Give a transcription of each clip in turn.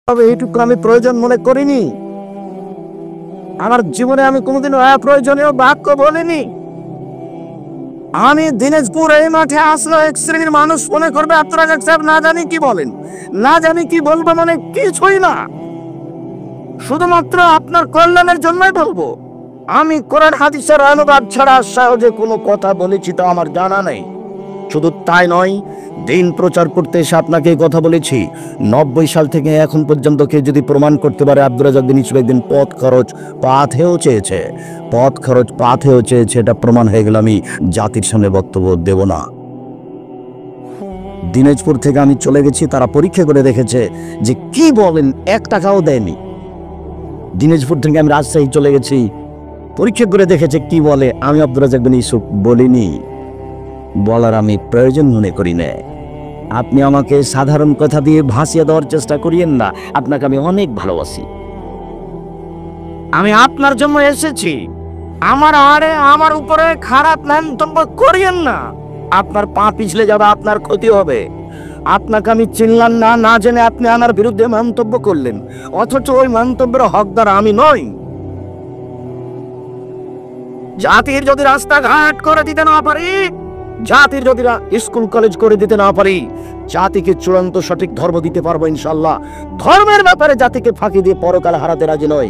তবে এইটুকু আমি প্রয়োজন মনে করিনি। আমার জীবনে আমি কোনোদিনও অপ্রয়োজনীয় বাক্য বলিনি। আমি দিনাজপুর এই মাঠে আসলে এক শ্রেণীর মানুষ মনে করবে আব্দুর রাজ্জাক সাহেব না জানি কি বলেন, না জানি কি বলবো, মানে কিছুই না, শুধুমাত্র আপনার কল্যাণের জন্যই বলবো। আমি কোরআন হাদিসের অনুবাদ ছাড়া সহজে কোনো কথা বলেছি তা আমার জানা নেই। শুধু তাই নয়, দিন প্রচার করতে এসে আপনাকে কথা বলেছি, 90 সাল থেকে এখন পর্যন্ত কেউ যদি প্রমাণ করতে পারে আব্দুর রাজ্জাক বিন ইউসুফ একদিন পথ খরচ পাথেও চেয়েছে, এটা প্রমাণ হয়ে গেল, আমি জাতির সামনে বক্তব্য দেব না। দিনাজপুর থেকে আমি চলে গেছি, তারা পরীক্ষা করে দেখেছে যে কি বলেন, 1 টাকাও দেয়নি। দিনাজপুর থেকে আমি রাজশাহী চলে গেছি, পরীক্ষা করে দেখেছে কি বলে, আমি আব্দুর রাজ্জাক বিন ইউসুফ বলিনি, বলার আমি প্রয়োজন মনে করি না। আপনি আমাকে সাধারণ কথা দিয়ে ভাসিয়ে দেওয়ার চেষ্টা করিয়েন না, আপনাকে আমি অনেক ভালোবাসি। আমি আপনার জন্য এসেছি, আমার উপরে খারাপ মন্তব্য করিয়েন না, আপনার পা পিছলে যাবে, আপনার ক্ষতি হবে। আপনাকে আমি চিনলাম না, না জেনে আপনি আমার বিরুদ্ধে মন্তব্য করলেন, অথচ ওই মন্তব্যের হকদার আমি নই। জাতির যদি রাস্তাঘাট করে দিতে না পারি, জাতির যদি স্কুল কলেজ করে দিতে না পারি, জাতিকে চূড়ান্ত সঠিক ধর্ম দিতে পারবো ইনশাল্লাহ। ধর্মের ব্যাপারে জাতিকে ফাঁকি দিয়ে পরকাল হারাতে রাজি নই।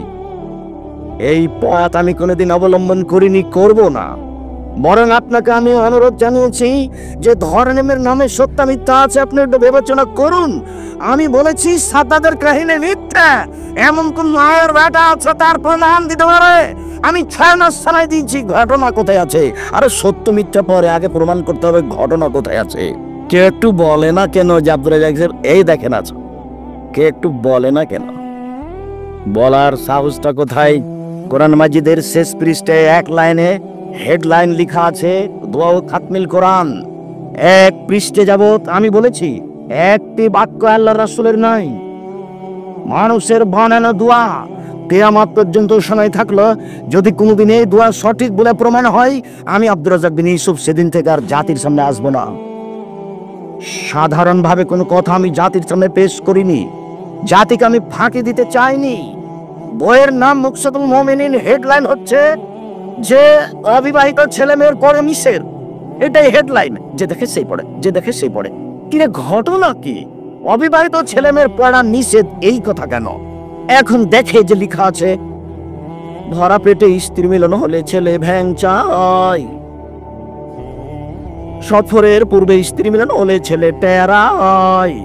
এই পথ আমি কোনোদিন অবলম্বন করিনি, করব না। বরং আপনাকে আমি অনুরোধ জানিয়েছি যে ধর্মের নামে সত্য মিথ্যা আছে, আপনি একটু বিবেচনা করুন। আমি বলেছি সাদ্দাতের কাহিনী মিথ্যা, এমন কোন মায়ের বেটা আছে তার প্রমাণ দিতে পারে? আমি 6 মাস সময় দিয়েছি, ঘটনা কোথায় আছে? আরে সত্য মিথ্যা পরে, আগে প্রমাণ করতে হবে ঘটনা কোথায় আছে। কে একটু বলে না কেন যে আব্দুর রাজ্জাক সাহেব এই দেখেন আছে? কে একটু বলে না কেন? বলার সাহসটা কোথায়? কোরআন মাজিদের শেষ পৃষ্ঠায় 1 লাইনে হেডলাইন লেখা আছে, দোয়া ও খাতমিল কোরআন। 1 পৃষ্ঠা যাবত আমি বলেছি একটি বাক্য আল্লাহর রাসূলের নাই, মানুষের বানানো দোয়া। কিয়ামত পর্যন্ত সময় থাকলো, যদি কোনোদিন এই দোয়া সঠিক বলে প্রমাণ হয়, আমি আব্দুর রাজ্জাক বিন ইউসুফ সেদিন থেকে আর জাতির সামনে আসবো না। সাধারণভাবে কোনো কথা আমি জাতির সামনে পেশ করিনি, জাতিকে আমি ফাঁকি দিতে চাইনি। বইয়ের নাম মুকসাদুল মুমিনিন, হেডলাইন হচ্ছে যে অবিবাহিত ছেলে মেয়ের পরে নিষেধ, এটাই হেডলাইন। যে দেখে সেই পড়ে। কিরে ঘটনা কি? অবিবাহিত ছেলে মেয়ের পড়া নিষেধ, এই কথা কেন? এখন দেখে যে লেখা আছে, ধরা পেটে স্ত্রী মিলন হলে ছেলে ভ্যাং চায়, সফরের পূর্বে স্ত্রী মিলন হলে ছেলে টেরা হয়,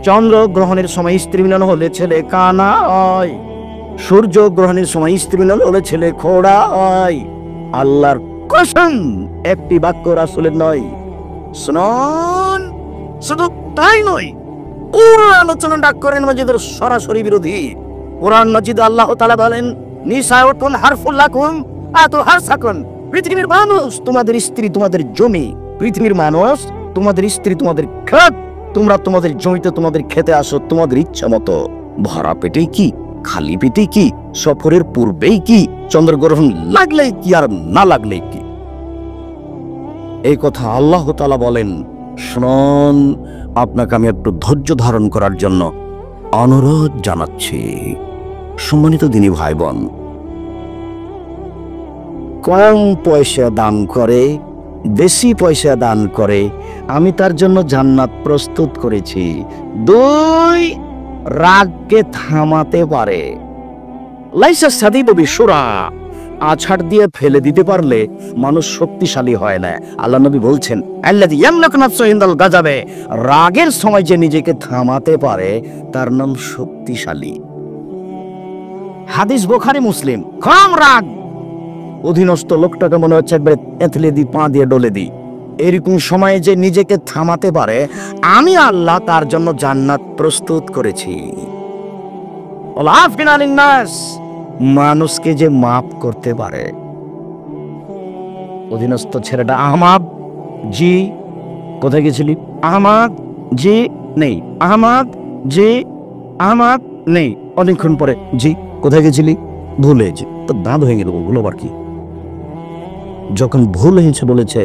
চন্দ্র গ্রহণের সময় স্ত্রী মিলন হলে ছেলে কানা হয়, সূর্য গ্রহণের সময় স্ত্রী মিলন হলে ছেলে খোড়া হয়। আল্লাহর কসম, একটি বাক্য রাসূলের নয়। শুনুন, শুধু তাই নয়, পুরো আলোচনাটা কোরআন মাজিদের সরাসরি বিরোধী। কোরআন মাজিদে আল্লাহ তাআলা বলেন, নিসাউকুম হারফুল লাকুম আতু হারসাকুম। পৃথিবীর মানুষ তোমাদের স্ত্রী, তোমাদের জমি। পৃথিবীর মানুষ তোমাদের স্ত্রী, তোমাদের ক্ষেত। তোমরা তোমাদের জমিতে তোমাদের খেতে আসো তোমাদের ইচ্ছা মতো। ভরা পেটেই কি, খালি পেটেই কি, সফরের পূর্বেই কি, চন্দ্রগ্রহণ লাগলেই কি আর না লাগলেই কি। এই কথা আল্লাহ তাআলা বলেন। শুনুন, আপনাকে আমি একটু ধৈর্য ধারণ করার জন্য অনুরোধ জানাচ্ছি। সম্মানিত দিনী ভাই বোন, কম পয়সা দান করে, বেশি পয়সা দান করে, আমি তার জন্য জান্নাত প্রস্তুত করেছি। 2, রাগকে থামাতে পারে। লাইসা সাদিবু বিশুরা, আছাড় দিয়ে ফেলে দিতে পারলে মানুষ শক্তিশালী হয় না। আল্লাহ নবী বলছেন, আল্লাযী ইয়ামলাকু নাফসাহু ইনদাল গাযাবে, রাগের সময় যে নিজেকে থামাতে পারে তার নাম শক্তিশালী। হাদিস বুখারী মুসলিম। কম রাগ, অধীনস্থ লোকটাকে মনে হচ্ছে একবারে এথলে দি, পা দিয়ে ডলে দি। এরকম সময়ে যে নিজেকে থামাতে পারে, আমি আল্লাহ তার জন্য জান্নাত প্রস্তুত করেছি। ওয়ালাফিন আলিন নাস, মানুষকে যে মাফ করতে পারে। অধীনস্থ ছেলেটা, আহমাদ জি কোথায় গেছিলি? আহমাদ জি নেই, আহমাদ জি, আহমাদ নেই। অনেকক্ষণ পরে, জি কোথায় গেছিলি? ভুলে গেছি। তো দাঁত হয়ে গেল, ওগুলো আবার কি? যখন ভুল হয়েছে বলেছে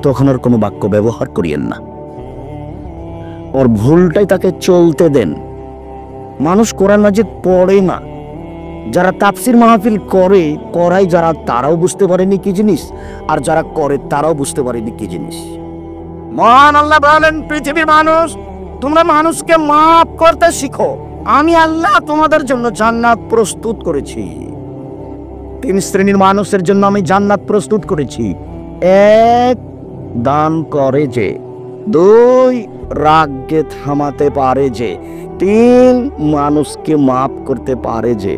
তখন আর কোনো বাক্য ব্যবহার করিয়েন না, ওর ভুলটাই তাকে চলতে দেন। মানুষ কোরআন মাজিদ পড়ে না। যারা তাফসির মাহফিল করাই যারা, তারাও বুঝতে পারেনি কি জিনিস, আর যারা করে তারাও বুঝতে পারেনি কি জিনিস। মহান আল্লাহ বলেন, পৃথিবীর মানুষ, তোমরা মানুষকে মাফ করতে শিখো। আমি আল্লাহ তোমাদের জন্য জান্নাত প্রস্তুত করেছি। 3 শ্রেণীর মানুষের জন্য আমি জান্নাত প্রস্তুত করেছি। 1, দান করে যে। 2, রাগকে থামাতে পারে যে। 3, মানুষকে মাফ করতে পারে যে।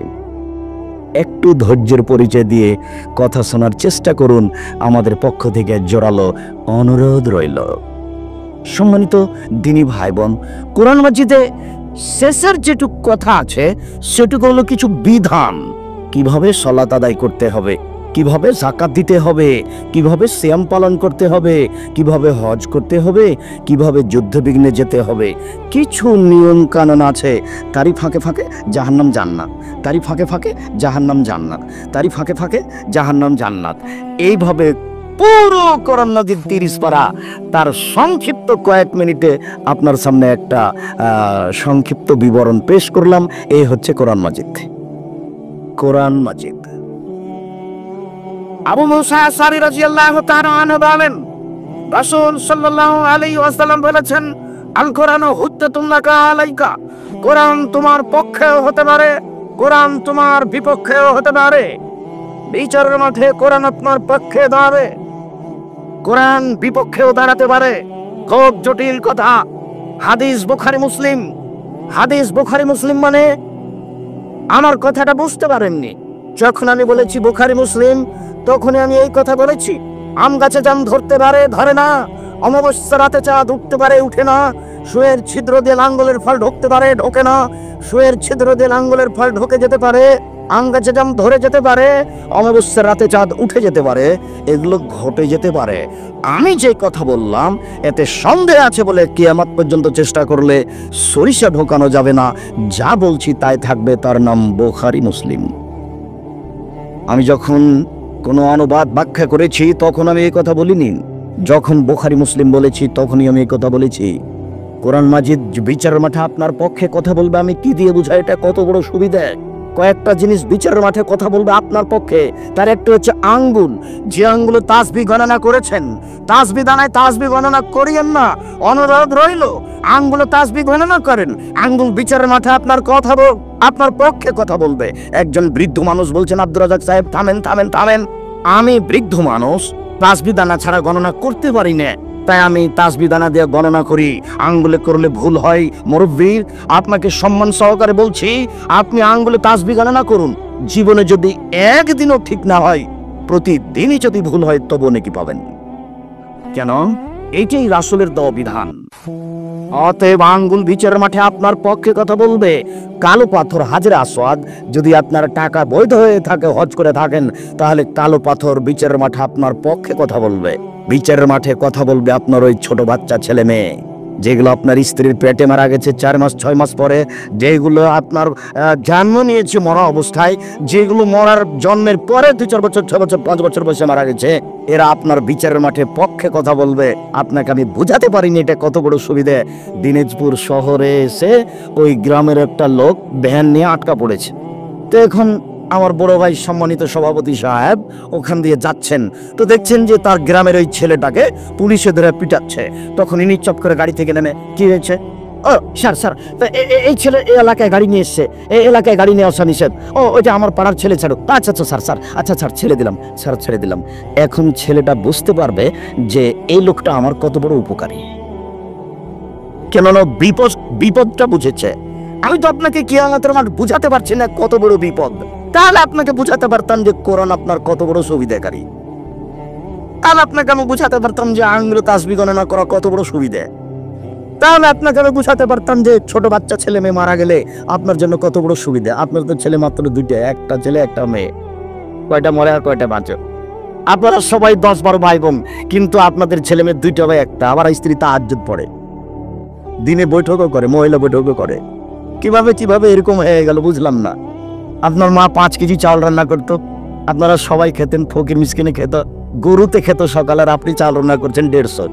একটু ধৈর্যের পরিচয় দিয়ে কথা শোনার চেষ্টা করুন, আমাদের পক্ষ থেকে জোরালো অনুরোধ রইল। সম্মানিত দিনী ভাই বোন, কোরআন মাজিদে শেষের যেটুকু কথা আছে সেটুকু হলো কিছু বিধান। কিভাবে সালাত আদায় করতে হবে, কিভাবে যাকাত দিতে হবে, কিভাবে সিয়াম পালন করতে হবে, কিভাবে হজ করতে হবে, কিভাবে যুদ্ধবিঘ্নে যেতে হবে, কিছু নিয়ম কানুন আছে। তারই ফাঁকে ফাঁকে জাহান্নাম জান্নাত, তারই ফাঁকে ফাঁকে জাহান্নাম জান্নাত, তারই ফাঁকে ফাঁকে জাহান্নাম জান্নাত। এইভাবে পুরো কোরআন মাজিদ 30 পারা, তার সংক্ষিপ্ত কয়েক মিনিটে আপনার সামনে একটা সংক্ষিপ্ত বিবরণ পেশ করলাম। এই হচ্ছে কোরআন মাজিদ। কোরআন মাজিদ। আবু মুসা আশআরী রাদিয়াল্লাহু তাআলা আনহু বলেন, রাসূল সাল্লাল্লাহু আলাইহি ওয়াসাল্লাম বলেছেন, আল কোরআনু হুজ্জাতুন লাকা আলাইকা। কোরআন তোমার পক্ষেও হতে পারে, কোরআন তোমার বিপক্ষেও হতে পারে। বিচারের মাঠে কোরআন আপনার পক্ষে দাঁড়াবে, কোরআন বিপক্ষেও দাঁড়াতে পারে। খুব জটিল কথা। হাদিস বুখারী মুসলিম। হাদিস বুখারী মুসলিম মানে আমার কথাটা বুঝতে পারেননি। যখন আমি বলেছি বুখারী মুসলিম, তখনই আমি এই কথা বলেছি। আম গাছে জাম ধরতে পারে, ধরে না। অমাবস্যা রাতে চাঁদ উঠতে পারে, উঠে না। সুয়ের ছিদ্র দিয়ে লাঙ্গলের ফল ঢুকতে পারে, ঢোকে না। সুয়ের ছিদ্র দিয়ে লাঙ্গলের ফল ঢুকে যেতে পারে। আম গাছে জাম ধরে যেতে পারে, অমাবস্যার রাতে চাঁদ উঠে যেতে পারে, এগুলো ঘটে যেতে পারে। আমি যে কথা বললাম এতে সন্দেহ আছে বলে কিয়ামত পর্যন্ত চেষ্টা করলে সরিষা ঢোকানো যাবে না। যা বলছি তাই থাকবে, তার নাম বুখারী মুসলিম। আমি যখন কোনো অনুবাদ ব্যাখ্যা করেছি তখন আমি এই কথা বলিনি। যখন বুখারী মুসলিম বলেছি তখনই আমি এই কথা বলেছি। কোরআন মাজিদ বিচারের মাঠে আপনার পক্ষে কথা বলবে। আমি কি দিয়ে বুঝাই এটা কত বড় সুবিধা। কয়েকটা জিনিস বিচারের মাঠে কথা বলবে আপনার পক্ষে। তার একটা হচ্ছে আঙ্গুল। যে আঙ্গুলে তাসবিহ গণনা করেছেন, তাসবিহ দানায় তাসবিহ গণনা করিয়েন না, অনুরোধ রইল। আঙ্গুলে তাসবিহ গণনা করেন। আঙ্গুল বিচারের মাঠে আপনার আপনার পক্ষে কথা বলবে। একজন বৃদ্ধ মানুষ বলছেন, আব্দুর রাজ্জাক সাহেব থামেন থামেন থামেন, আমি বৃদ্ধ মানুষ, তাসবিহ দানা ছাড়া গণনা করতে পারি না, তাই আমি তাসবিহ দানা দিয়ে গণনা করি। আঙ্গুলে করলে ভুল হয়। মুরব্বি, আপনাকে সম্মান সহকারে বলছি, আপনি আঙ্গুলে তাসবিহ গণনা করুন। জীবনে যদি একদিনও ঠিক না হয়, প্রতিদিনই যদি ভুল হয়, তবু নাকি পাবেন। কেন? এইটাই রাসূলের দেওয়া বিধান। অতএব আঙ্গুল বিচারের মাঠে আপনার পক্ষে কথা বলবে। কালো পাথর হাজরে আসওয়াদ, যদি আপনার টাকা বৈধ হয়ে থাকে, হজ করে থাকেন, তাহলে কালো পাথর বিচারের মাঠে আপনার পক্ষে কথা বলবে। বিচারের মাঠে কথা বলবে আপনার ওই ছোট বাচ্চা ছেলে মেয়ে, যেগুলো আপনার স্ত্রীর পেটে মারা গেছে 4 মাস 6 মাস পরে, যেগুলো আপনার জন্ম নিয়েছে মরা অবস্থায়, যেগুলো মরার জন্মের পরে 2-4 বছর 6 বছর 5 বছর বয়সে মারা গেছে, এরা আপনার বিচারের মাঠে পক্ষে কথা বলবে। আপনাকে আমি বুঝাতে পারিনি এটা কত বড় সুবিধে। দিনাজপুর শহরে এসে ওই গ্রামের একটা লোক ভ্যান নিয়ে আটকা পড়েছে। তো এখন আমার বড় ভাই সম্মানিত সভাপতি সাহেব ওখান দিয়ে যাচ্ছেন, তো দেখছেন যে তার গ্রামের ওই ছেলেটাকে পুলিশে ধরে পিটাচ্ছে। তখন ইনি চপ করে গাড়ি থেকে নেমে, কি হয়েছে? ও স্যার স্যার, এই ছেলে এই এলাকায় গাড়ি নিয়ে এসছে, এই এলাকায় গাড়ি নিয়ে আসা নিষেধ। ও ওইটা আমার পাড়ার ছেলে, ছাড়ো। আচ্ছা আচ্ছা স্যার স্যার, আচ্ছা স্যার ছেড়ে দিলাম, স্যার ছেড়ে দিলাম। এখন ছেলেটা বুঝতে পারবে যে এই লোকটা আমার কত বড় উপকারী। কেননা বিপদটা বুঝেছে। আমি তো আপনাকে কিয়ামতের মাঠ বুঝাতে পারছি না কত বড় বিপদ। তাহলে আপনাকে বুঝাতে পারতাম যে কোরআন আপনার কত বড় সুবিধাকারী। তাহলে আপনাকে আমি বুঝাতে পারতাম যে আঙ্গুলে তাসবিহ গণনা করা কত বড় সুবিধা। তাহলে আপনাকে আমি বুঝাতে পারতাম যে ছোট বাচ্চা ছেলে মেয়ে মারা গেলে আপনার জন্য কত বড় সুবিধা। আপনার তো ছেলে মাত্র 2টা, একটা ছেলে একটা মেয়ে, কয়টা মরে আর কয়টা বাঁচে। আপনারা সবাই 10-12 ভাই বোন, কিন্তু আপনাদের ছেলে মেয়ে 2টা বা একটা। আবার স্ত্রী তাহাজ্জুদ পড়ে, দিনে বৈঠকও করে, মহিলা বৈঠকও করে। কিভাবে এরকম হয়ে গেল বুঝলাম না। আপনার মা 5 কেজি চাল রান্না করতো, আপনারা সবাই খেতেন, ফকির মিসকিনে খেত, গরুতে খেত সকালের, আপনি চাল রান্না করছেন 150।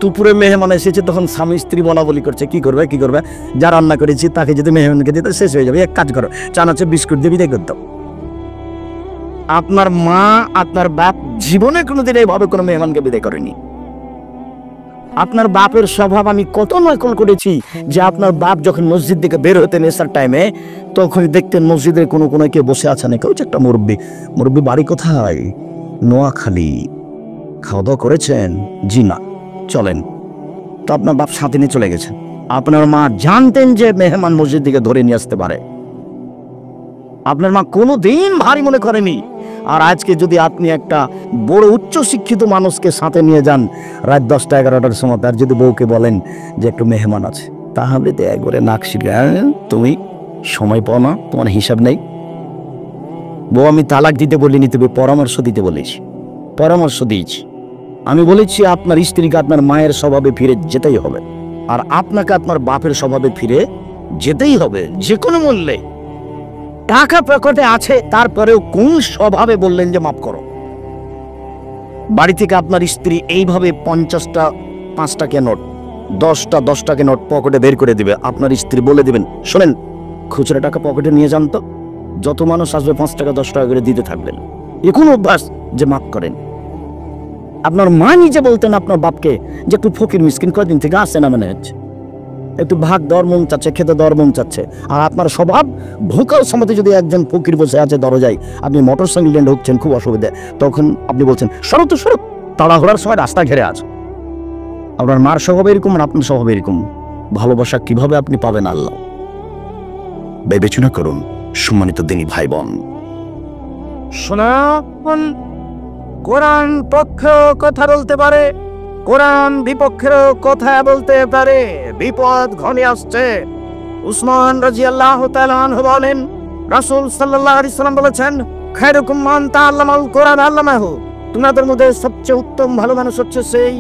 দুপুরে মেহমান এসেছে, তখন স্বামী স্ত্রী বলা বলি করছে, কি করবে কি করবে, যা রান্না করেছি তাকে যদি মেহমানকে দিতে শেষ হয়ে যাবে, এক কাজ করো, চানাচে বিস্কুট দিয়ে বিদায় করতাম। আপনার মা আপনার বাপ জীবনে কোনোদিন এইভাবে কোনো মেহমানকে বিদায় করেনি। আপনার বাপের স্বভাব আমি কত নকল করেছি, যে আপনার বাপ যখন মসজিদ থেকে বের হতেন এসার টাইমে, তখন দেখতেন মসজিদের কোনো কোনায় কেউ বসে আছে নাকি, ওই যে একটা মুরব্বী বাড়ি কোথায়, নোয়াখালী, খাওয়া দাওয়া করেছেন, জি না, চলেন। তো আপনার বাপ সাথে নিয়ে চলে গেছেন। আপনার মা জানতেন যে মেহমান মসজিদ থেকে ধরে নিয়ে আসতে পারে, আপনার মা কোনোদিন ভারী মনে করেনি। আর আজকে যদি আপনি একটা বড় উচ্চ শিক্ষিত মানুষকে সাথে নিয়ে যান রাত 10টা 11টার সময়, তার যদি বউকে বলেন যে একটু মেহমান আছে, তাহলে তো একবারে নাক শিখে, তুমি সময় পাও না, তোমার হিসাব নেই। বউ আমি তালাক দিতে বলিনি, তুমি পরামর্শ দিতে বলেছি, পরামর্শ দিয়েছি। আমি বলেছি আপনার স্ত্রীকে আপনার মায়ের স্বভাবে ফিরে যেতেই হবে, আর আপনাকে আপনার বাপের স্বভাবে ফিরে যেতেই হবে যে কোনো মূল্যে। টাকা পকেটে আছে, তারপরেও কোন স্বভাবে বললেন যে মাফ করো? বাড়ি থেকে আপনার স্ত্রী এইভাবে 50টা 5 টাকা নোট, 10টা 10 টাকা নোট পকেটে বের করে দিবে, আপনার স্ত্রী বলে দিবেন, শোনেন খুচরা টাকা পকেটে নিয়ে যান তো, যত মানুষ আসবে 5 টাকা 10 টাকা করে দিতে থাকবেন। এ কোন অভ্যাস যে মাফ করেন? আপনার মা নিজে বলতেন আপনার বাপকে যে একটু ফকির মিসকিন কয়দিন থেকে আসে না, মানে হচ্ছে একটু ভাগ দেওয়ার মন চাচ্ছে, খেতে দেওয়ার মন চাচ্ছে। আর আপনার স্বভাব, ভোকাল সমাজে যদি একজন ফকির বসে আছে দরজায়, আপনি মোটর সাইকেল নিয়ে ঢুকছেন, খুব অসুবিধা, তখন আপনি বলছেন সরো তো সরো, তাড়াহুড়ার সময় রাস্তা ঘেরে আছে। আপনার মার স্বভাব এরকম আর আপনার স্বভাব এরকম, ভালোবাসা কিভাবে আপনি পাবেন আল্লাহ বিবেচনা করুন। সম্মানিত দিনী ভাই বোন, শোনান, কোরআন পক্ষেও কথা বলতে পারে, কোরআন বিপক্ষেরও কথা বলতে পারে, বিপদ ঘনিয়ে আসছে। উসমান রাদিয়াল্লাহু তাআলা আনহু বলেন, রাসূল সাল্লাল্লাহু আলাইহি সাল্লাম বলেছেন, খায়রুকুম মান তাআল্লামাল কোরআন আল্লামাহু, তোমাদের মধ্যে সবচেয়ে উত্তম ভালো মানুষ হচ্ছে সেই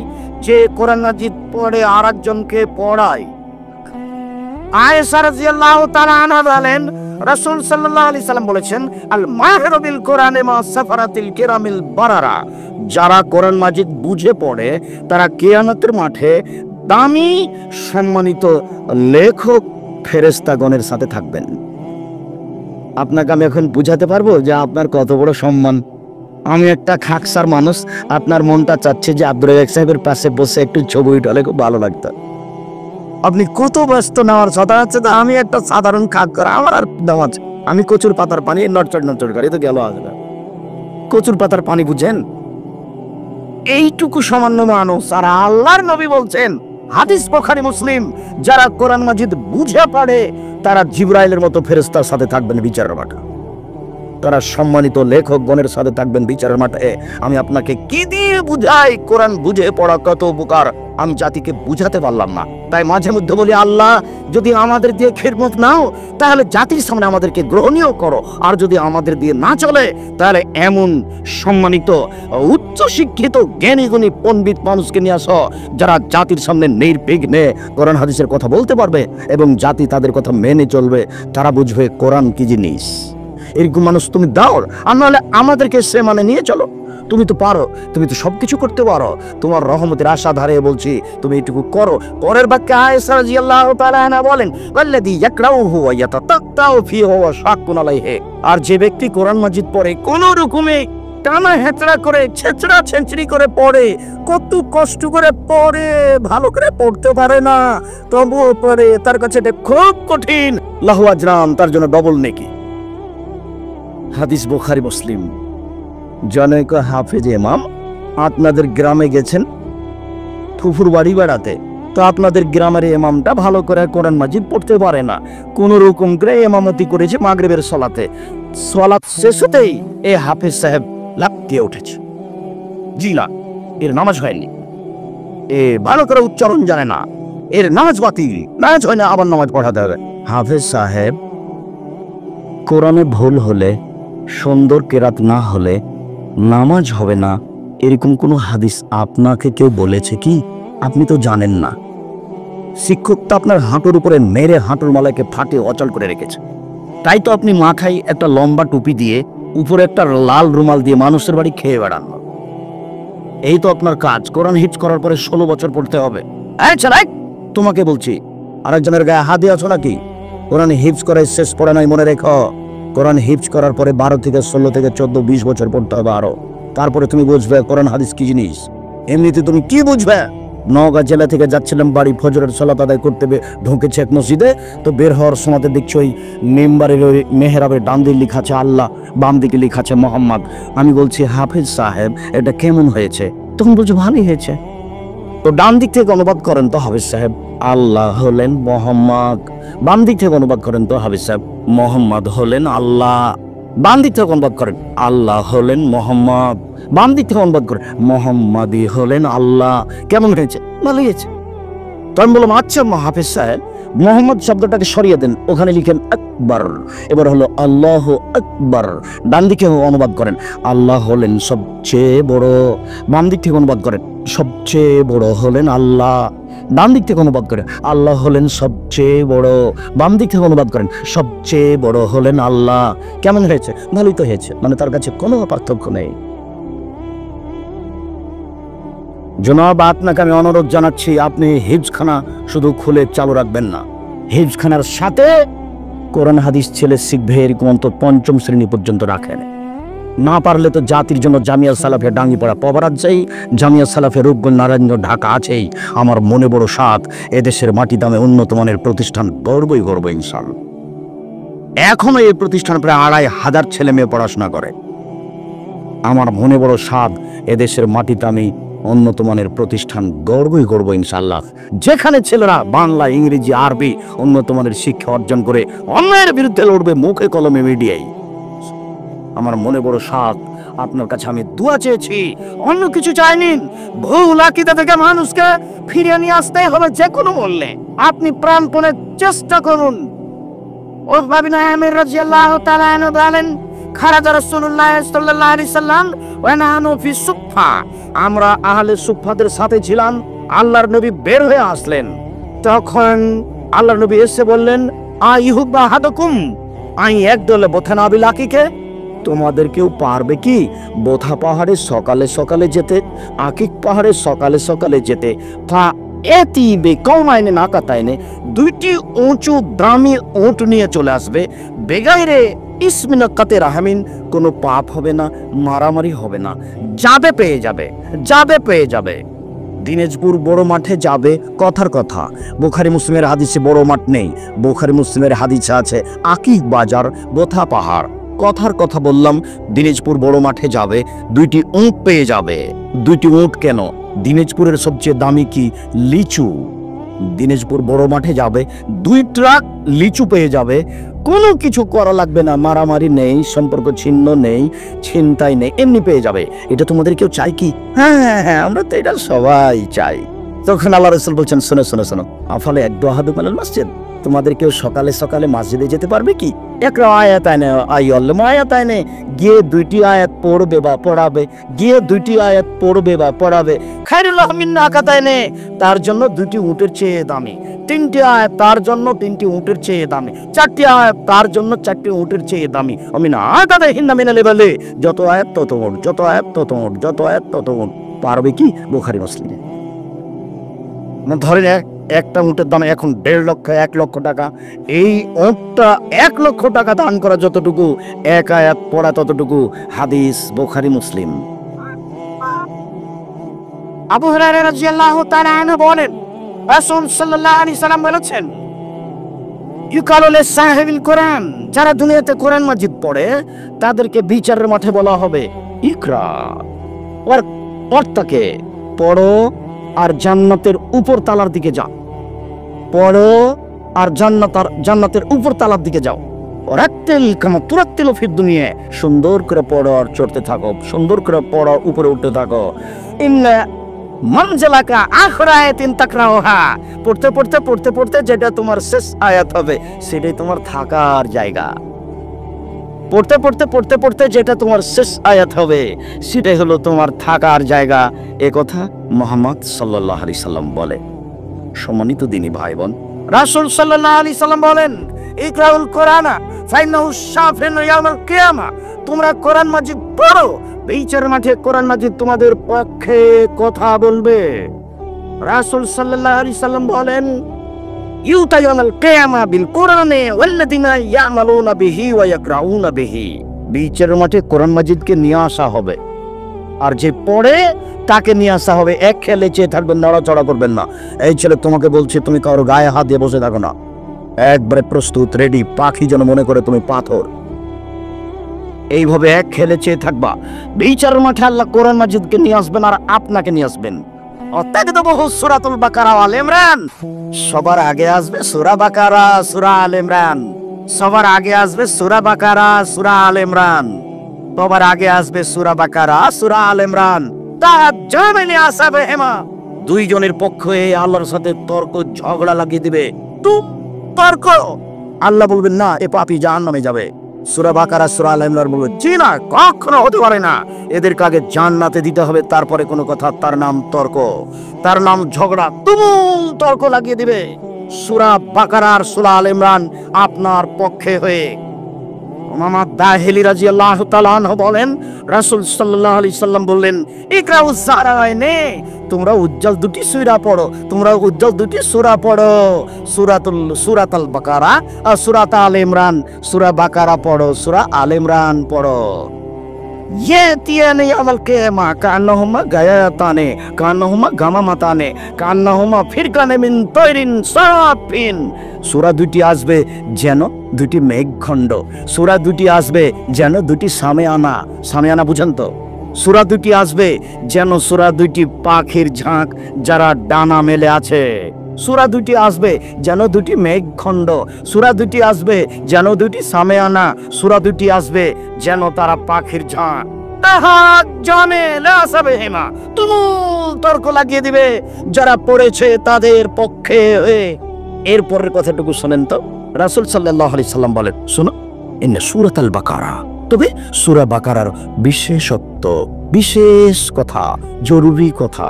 যে কোরআন মাজিদ পড়ে আর একজনকে পড়ায়। আয়েশা রাদিয়াল্লাহু তাআলা আনহা বলেন, রাসূল সাল্লাল্লাহু আলাইহি সাল্লাম বলেছেন, আল মাহিরু বিল কোরআনে মা সাফারাতিল কিরামিল বারারা, যারা কোরআন মাজিদ বুঝে পড়ে তারা কিয়ামতের মাঠে দামি সম্মানিত লেখক ফেরেশতাগণের সাথে থাকবেন। আপনাকে আমি এখন বুঝাতে পারবো যে আপনার কত বড় সম্মান। আমি একটা খাকসার মানুষ, আপনার মনটা চাচ্ছে যে আব্দুর রাজ্জাক সাহেবের পাশে বসে একটু ছবি উঠালে খুব ভালো লাগতো। আপনি কত ব্যস্ত নেওয়ার কথা আছে, আমি একটা সাধারণ খাক করা, আমার আর দাম আছে, আমি কচুর পাতার পানি নড়চড় নড়চড় করি, তো গেল আসবে। কচুর পাতার পানি বুঝেন? এইটুকু সামান্য মানুষ, আর আল্লাহর নবী বলছেন, হাদিস বুখারী মুসলিম, যারা কোরআন মাজিদ বুঝে পড়ে তারা জিবরাইলের মতো ফেরেশতার সাথে থাকবেন বিচারের মাঠে, তারা সম্মানিত লেখকগণের সাথে থাকবেন বিচারের মাঠে। আমি আপনাকে কি দিয়ে বুঝাই কোরআন বুঝে পড়া কত উপকার, আমি জাতিকে বুঝাতে পারলাম না। তাই মাঝে মধ্যে বলি, আল্লাহ যদি আমাদের দিয়ে খেদমত নাও তাহলে জাতির সামনে আমাদেরকে গ্রহণীয় করো, আর যদি আমাদের দিয়ে না চলে তাহলে এমন সম্মানিত উচ্চ শিক্ষিত জ্ঞানী গুণী পণ্ডিত মানুষকে নিয়ে আসো যারা জাতির সামনে নির্বিঘ্নে কোরআন হাদিসের কথা বলতে পারবে এবং জাতি তাদের কথা মেনে চলবে, তারা বুঝবে কোরআন কি জিনিস। এরকম মানুষ তুমি দাও, আর নাহলে আমাদেরকে সে মানে নিয়ে চলো। তুমি তো পারো, তুমি তো সবকিছু করতে পারো, তোমার রহমতের আশা ধারে বলছি তুমি এটুকু করো। পরের বাক্যে আয়েশা রাদিয়াল্লাহু তাআলা আনহা বলেন, ওয়াল্লাযী ইয়াকরাউহু ওয়া ইয়াতাতাক্কাউ ফীহি ওয়া শাক্কুন আলাইহি, আর যে ব্যক্তি কোরআন মাজিদ পড়ে কোন রকমে টানা হেঁচড়া করে ছেঁচড়া ছেঁচড়ি করে পড়ে, কত কষ্ট করে পড়ে, ভালো করে পড়তে পারে না তবুও পড়ে, তার কাছে এটা খুব কঠিন, লাহু আজরান, তার জন্য ডবল নেকি। হাদিস বুখারী মুসলিম। জনৈক হাফেজ ইমাম আপনাদের গ্রামে গেছেন ফুফুর বাড়ি বেড়াতে, তো আপনাদের গ্রামের ইমামটা ভালো করে কোরআন মাজিদ পড়তে পারে না, কোন রকম করে ইমামতি করেছে মাগরিবের সালাতে, সালাত শেষ হতেই এই হাফেজ সাহেব লাফ দিয়ে উঠেছে, জি না, এর নামাজ হয়নি, এ ভালো করে উচ্চারণ জানে না, এর নামাজ বাতিল, নামাজ হয় না, আবার নামাজ পড়াতে হবে। হাফেজ সাহেব, কোরআনে ভুল হলে, সুন্দর কেরাত না হলে নামাজ হবে না, এরকম কোনো হাদিস আপনাকে কেউ বলেছে কি? আপনি তো জানেন না। শিক্ষক তো আপনার হাঁটুর উপরে মেরে হাঁটুর মালাকে ফাটিয়ে অচল করে রেখেছে, তাই তো আপনি মাথায় একটা লম্বা টুপি দিয়ে উপরে একটা লাল রুমাল দিয়ে মানুষের বাড়ি খেয়ে বেড়ান। এই তো আপনার কাজ। কোরআন হিফজ করার পরে 16 বছর পড়তে হবে। চালাই তোমাকে বলছি, আরেকজনের গায়ে হাত দিয়ে আছো নাকি? কোরআন হিফজ করে শেষ পড়ে নাই, মনে রেখো। কোরআন হিফজ করার পরে 12 থেকে 16 থেকে 14 20 বছর পড়তে হবে আরো। তারপরে তুমি বুঝবে কোরআন হাদিস কি জিনিস। এমনিতে তুমি কি বুঝবে? নওগাঁ জেলা থেকে যাচ্ছিলাম বাড়ি, ফজরের সালাত আদায় করতে ঢুকেছে এক মসজিদে। তো বের হওয়ার সময় দেখছি ওই মেম্বারের ওই মেহরাবের ডান দিকে লেখা আছে আল্লাহ, বাম দিকে লেখা আছে মোহাম্মদ। আমি বলছি হাফেজ সাহেব এটা কেমন হয়েছে? তখন বলছে ভালোই হয়েছে। তো ডান দিক থেকে অনুবাদ করেন তো হাফেজ সাহেব, আল্লাহ হলেন মোহাম্মদ। বাম দিক থেকে অনুবাদ করেন তো হাফেজ সাহেব, মোহাম্মদ হলেন আল্লাহ। বাম দিক থেকে অনুবাদ করেন, আল্লাহ হলেন মোহাম্মদ। বাম দিক থেকে অনুবাদ করেন, মোহাম্মদই হলেন আল্লাহ। কেমন হয়েছে? ভালো হয়েছে। তো আমি বললাম আচ্ছা হাফেজ সাহেব, মোহাম্মদ শব্দটাকে সরিয়ে দেন, ওখানে লিখেন আকবর। এবার হলো আল্লাহ আকবর। ডান দিকে অনুবাদ করেন, আল্লাহ হলেন সবচেয়ে বড়। বাম দিক থেকে অনুবাদ করেন, সবচেয়ে বড় হলেন আল্লাহ। ডান দিক থেকে অনুবাদ করেন, আল্লাহ হলেন সবচেয়ে বড়। বাম দিক থেকে অনুবাদ করেন, সবচেয়ে বড় হলেন আল্লাহ। কেমন হয়েছে? ভালোই তো হয়েছে। মানে তার কাছে কোনো পার্থক্য নেই। জনাব, আপনাকে আমি অনুরোধ জানাচ্ছি, আপনি হিফজখানা শুধু খুলে চালু রাখবেন না, হিফজখানার সাথে কোরআন হাদিস ছেলে শিখবে এরকম অন্তত 5ম শ্রেণী পর্যন্ত রাখেন। না পারলে তো জাতির জন্য জামিয়া সালাফে ডাঙ্গিপাড়া পবরাত যাই, জামিয়া সালাফে রূপগঞ্জ নারায়ণগঞ্জ ঢাকা আছেই। আমার মনে বড় সাধ, এদেশের মাটি দামে উন্নত মানের প্রতিষ্ঠান গর্বই গর্ব ইনশাআল্লাহ। এখনো এই প্রতিষ্ঠান প্রায় 2500 ছেলে মেয়ে পড়াশোনা করে। আমার মনে বড় সাধ, এদেশের মাটি দামে উন্নত মানের প্রতিষ্ঠান গর্বই গর্ব ইনশাআল্লাহ। যেখানে ছেলেরা বাংলা, ইংরেজি, আরবি উন্নত মানের শিক্ষা অর্জন করে অন্যায়ের বিরুদ্ধে লড়বে মুখে কলমে মিডিয়ায়। আমার মনে বড় সাধ, আপনার কাছে আমি দোয়া চেয়েছি, অন্য কিছু চাইনি। ভুল আকীদা থেকে মানুষকে ফিরিয়ে নিয়ে আসতে হবে যে কোনো মূল্যে। আপনি প্রাণপণে চেষ্টা করুন। উকবা বিন আমির রাদিয়াল্লাহু তাআলা আনহু বলেন, খারাজা রাসূলুল্লাহ সাল্লাল্লাহু আলাইহি সাল্লাম ওয়া নাহনু ফি সুফফা। আমরা আহলে সুফফাদের সাথে ছিলাম। আল্লাহর নবী বের হয়ে আসলেন। তখন আল্লাহর নবী এসে বললেন, আইহুবা হাদুকুম, আই একদলে বোথানাবিল আকিকে, তোমাদের কেউ পারবে কি বোথা পাহাড়ে সকালে সকালে যেতে, আকিক পাহাড়ে সকালে সকালে যেতে? তা এতি বে কওমাইনে নাকাতাইনে, 2টি উঁচু দামি উট নিয়ে চলে আসবে। বেগাইরে ইসমিনাকাতে রাহমিন, কোনো পাপ হবে না, মারামারি হবে না, যাবে পেয়ে যাবে, যাবে পেয়ে যাবে। দিনাজপুর বড় মাঠে যাবে, কথার কথা। বুখারী মুসলিমের হাদিসে বড় মাঠ নেই, বুখারী মুসলিমের হাদিসে আছে আকিক বাজার, বোথা পাহাড়। কথার কথা বললাম, দিনাজপুর বড় মাঠে যাবে, 2টি উট পেয়ে যাবে। 2টি উট কেন? দিনাজপুরের সবচেয়ে দামি কি? লিচু। দিনাজপুর বড় মাঠে যাবে, 2 ট্রাক লিচু পেয়ে যাবে। কোনো কিছু করা লাগবে না, মারামারি নেই, সম্পর্ক ছিন্ন নেই, ছিনতাই নেই, এমনি পেয়ে যাবে। এটা তোমাদের কেউ চাই কি? হ্যাঁ হ্যাঁ হ্যাঁ, আমরা তো এটা সবাই চাই। তখন আল্লাহ রাসূল বলছেন, শোনো শোনো শোনো, আফালে এক দুহাদু মিনাল মসজিদ, তোমাদের কেউ সকালে সকালে মসজিদে যেতে পারবে কি? একটা আয়াত আইনে, আইয়াল্লামু আয়াত আইনে, গিয়ে 2টি আয়াত পড়বে বা পড়াবে, গিয়ে 2টি আয়াত পড়বে বা পড়াবে। খায়রুল্লাহ মিন নাকাতাইনে, তার জন্য 2টি উটের চেয়ে দামি। 3টি আয়াত তার জন্য 3টি উটের চেয়ে দামি। 4টি আয়াত তার জন্য 4টি উটের চেয়ে দামি। আমিনা আকাদে হিন্না মিনাল লেভেলে, যত আয়াত তত উট, যত আয়াত তত উট, যত আয়াত তত উট। পারবে কি? বুখারী মুসলিমে। ধরেন একটা উটের দাম এখন 1.5 লক্ষ, 1 লক্ষ টাকা। এই উটটা 1 লক্ষ টাকা দান করা যতটুকু, 1 আয়াত পড়া ততটুকু। হাদিস বুখারী মুসলিম। আবু হুরায়রা রাদিয়াল্লাহু তাআলা আনহু বলেন, রাসূল সাল্লাল্লাহু আলাইহি সাল্লাম বলেছেন, ইউকালু লিসাহিবিল কোরআন, যারা দুনিয়াতে কোরআন মাজিদ পড়ে তাদেরকে বিচারের মাঠে বলা হবে, ইকরা, ওর অর্থকে পড়ো আর জান্নাতের উপর তালার দিকে যাও। পড়ো আর জান্নাতের উপর তালার দিকে যাও। রাত্তিল কামা তুরাত্তিল ফিদ দুনিয়া, সুন্দর করে পড়ো আর চড়তে থাকো, সুন্দর করে পড়ো, উপরে উঠতে থাকো। ইন্না মানজালাকা আখিরা আয়াতিন তাকরাউহা, পড়তে পড়তে পড়তে পড়তে যেটা তোমার শেষ আয়াত হবে সেটাই তোমার থাকার জায়গা। পড়তে পড়তে পড়তে পড়তে যেটা তোমার শেষ আয়াত হবে সেটাই হলো তোমার থাকার জায়গা। এ কথা মুহাম্মদ সাল্লাল্লাহু আলাইহি সাল্লাম বলে। সম্মানিত দিনী ভাই বোন, রাসূল সাল্লাল্লাহু আলাইহি সাল্লাম বলেন, ইকরাউল কোরআনা ফাইন্নাহু শাফিউন ইয়াউমাল কিয়ামা, তোমরা কোরআন মাজিদ পড়ো, বিচার মাঠে কোরআন মাজিদ তোমাদের পক্ষে কথা বলবে। রাসূল সাল্লাল্লাহু আলাইহি সাল্লাম বলেন, ইউতা ইয়াউমাল কিয়ামা বিল কোরআনে ওয়াল্লাযিনা ইয়ামালুনা বিহি ওয়া ইয়াকরাউনা বিহি। বিচার মাঠে কোরআন মাজিদকে নিয়ে আসা হবে, আর যে পড়ে তাকে নিয়ে আসা হবে। এক খেলে চেয়ে থাকবেন, নড়াচড়া করবেন না। এই ছেলে তোমাকে বলছে, তুমি কারো গায়ে হাত দিয়ে বসে থাকো না, একবারে প্রস্তুত রেডি, পাখি যেন মনে করে তুমি পাথর। এইভাবে এক খেলে চেয়ে থাকবা। বিচার মাঠে আল্লাহ কোরআন মাজিদকে নিয়ে আসবেন আর আপনাকে নিয়ে আসবেন। সূরাতুল বাকারা আল ইমরান, সবার আগে আসবে সূরা বাকারা সূরা আল ইমরান, সবার আগে আসবে সূরা বাকারা সূরা আল ইমরান, সবার আগে আসবে সূরা বাকারা সূরা আল ইমরান। তাজামিলি আসাবেহিমা, দুইজনের পক্ষে আল্লাহর সাথে তর্ক ঝগড়া লাগিয়ে দিবে। তর্ক, আল্লাহ বলবেন না এ পাপী জাহান্নামে যাবে। সূরা বাকারা সূরা আল ইমরান বলবে জি না, কখনো হতে পারে না, এদেরকে আগে জান্নাতে দিতে হবে, তারপরে কোনো কথা। তার নাম তর্ক, তার নাম ঝগড়া, তুমুল তর্ক লাগিয়ে দিবে। সূরা বাকারা আর সূরা আল ইমরান আপনার পক্ষে হয়ে। উমামা দাহিলি রাদিয়াল্লাহু তাআলা আনহু বলেন, রাসূল সাল্লাল্লাহু আলাইহি সাল্লাম বললেন, ইকরাউস সারাইনে, তোমরা উজ্জ্বল দুটি সূরা পড়ো, তোমরা উজ্জ্বল দুটি সূরা পড়ো, সূরাতুল বাকারা আর সূরাত আল ইমরান। সূরা বাকারা পড়ো, সূরা আল ইমরান পড়ো। ইয়াতিয়ানি ইয়াউমাল কিয়ামা কান্নাহুমা গায়াতানে কান্নাহুমা গামামাতানে কান্নাহুমা ফিরকানে মিন তায়রিন সাফিন। সূরা দুটি আসবে যেন দুটি মেঘখণ্ড, সূরা দুটি আসবে যেন দুটি সামিয়ানা। সামিয়ানা বুঝেন তো? সূরা দুটি আসবে যেন সূরা দুটি পাখির ঝাঁক যারা ডানা মেলে আছে। সূরা দুটি আসবে যেন দুটি মেঘখণ্ড, সূরা দুটি আসবে যেন দুটি সামিয়ানা, সূরা দুটি আসবে যেন তারা পাখির ঝাঁক। তুমুল তর্ক লাগিয়ে দিবে যারা পড়েছে তাদের পক্ষে হয়ে। এরপরের কথাটুকু শোনেন তো। রাসূল সাল্লাল্লাহু আলাইহি সাল্লাম বলেন, শোনো, ইন্না সূরাতাল বাকারা, তবে সূরা বাকারার বিশেষত্ব, বিশেষ কথা, জরুরি কথা।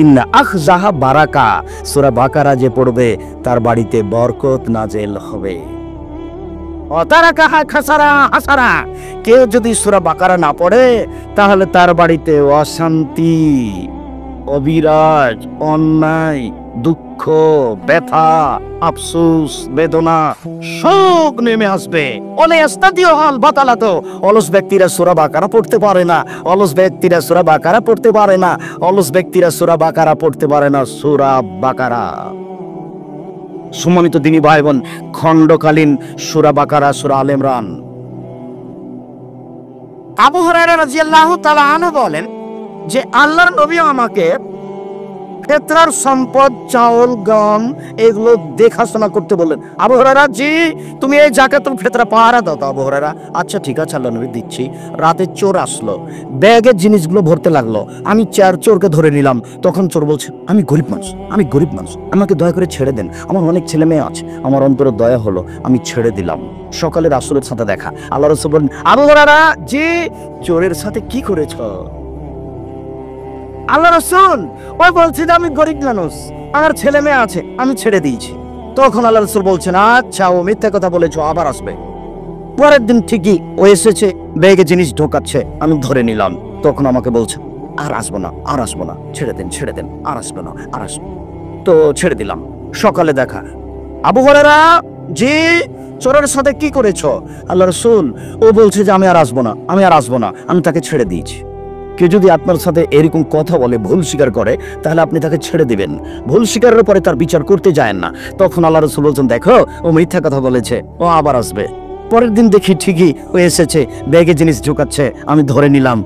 ইন্না আখযাহা বারাকা, সূরা বাকারা যে পড়বে তার বাড়িতে বরকত নাজেল হবে। অতারাকাহা খাসারা হাসারা, কেউ যদি সূরা বাকারা না পড়ে তাহলে তার বাড়িতে অশান্তি, অবিরাজ, অন্যায়, দুঃখ, ব্যথা, আফসোস, বেদনা, শোক নেমে আসবে। অলস ব্যক্তিরা সূরা বাকারা পড়তে পারে না, অলস ব্যক্তিরা সূরা বাকারা পড়তে পারে না, অলস ব্যক্তিরা সূরা বাকারা পড়তে পারে না। সূরা বাকারা, সম্মানিত দিনী ভাই বোন, খণ্ডকালীন সূরা বাকারা সূরা আল ইমরান। আবু হুরায়রা রাদিয়াল্লাহু তাআলা আনহু বলেন যে আল্লাহর নবী আমাকে ফিতরার সম্পদ, চাউল, গম এগুলো দেখাশোনা করতে বললেন। আবু হুরায়রা, জি তুমি এই যাকাতুল ফিতরা পাহারা দাও তো। আবু হুরায়রা, আচ্ছা ঠিক আছে আল্লাহর নবী দিচ্ছি। রাতে চোর আসলো, ব্যাগের জিনিসগুলো ভরতে লাগলো, আমি চোরকে ধরে নিলাম। তখন চোর বলছে, আমি গরিব মানুষ, আমি গরিব মানুষ, আমাকে দয়া করে ছেড়ে দেন, আমার অনেক ছেলে মেয়ে আছে। আমার অন্তরে দয়া হলো, আমি ছেড়ে দিলাম। সকালে রাসূলের সাথে দেখা, আল্লাহ রাসূল বলেন, আবু হুরায়রা, জি চোরের সাথে কি করেছ? আল্লাহ রাসূল ওই বলছে যে আমি গরিব মানুষ, আমার ছেলে মেয়ে আছে, আমি ছেড়ে দিয়েছি। তখন আল্লাহ রাসূল বলছেন, আচ্ছা ও মিথ্যা কথা বলেছো, আবার আসবে। পরের দিন ঠিকই ও এসেছে, ব্যাগে জিনিস ঢোকাচ্ছে, আমি ধরে নিলাম। তখন আমাকে বলছে, আর আসবো না, আর আসবো না, ছেড়ে দেন, ছেড়ে দেন, আর আসবো না, আর আসবো। তো ছেড়ে দিলাম। সকালে দেখা, আবু হুরায়রা, জি চোরের সাথে কি করেছো? আল্লাহ রাসূল ও বলছে যে আমি আর আসবো না, আমি আর আসবো না, আমি তাকে ছেড়ে দিয়েছি। কেউ যদি আপনার সাথে এরকম কথা বলে, ভুল স্বীকার করে, তাহলে আপনি তাকে ছেড়ে দিবেন। ভুল স্বীকারের পরে তার বিচার করতে যায় না। তখন আল্লাহ রাসূল বলছেন, দেখো ও মিথ্যা কথা বলেছে, ও আবার আসবে। পরের দিন দেখি ঠিকই ও এসেছে, ব্যাগে জিনিস ঢোকাচ্ছে, আমি ধরে নিলাম।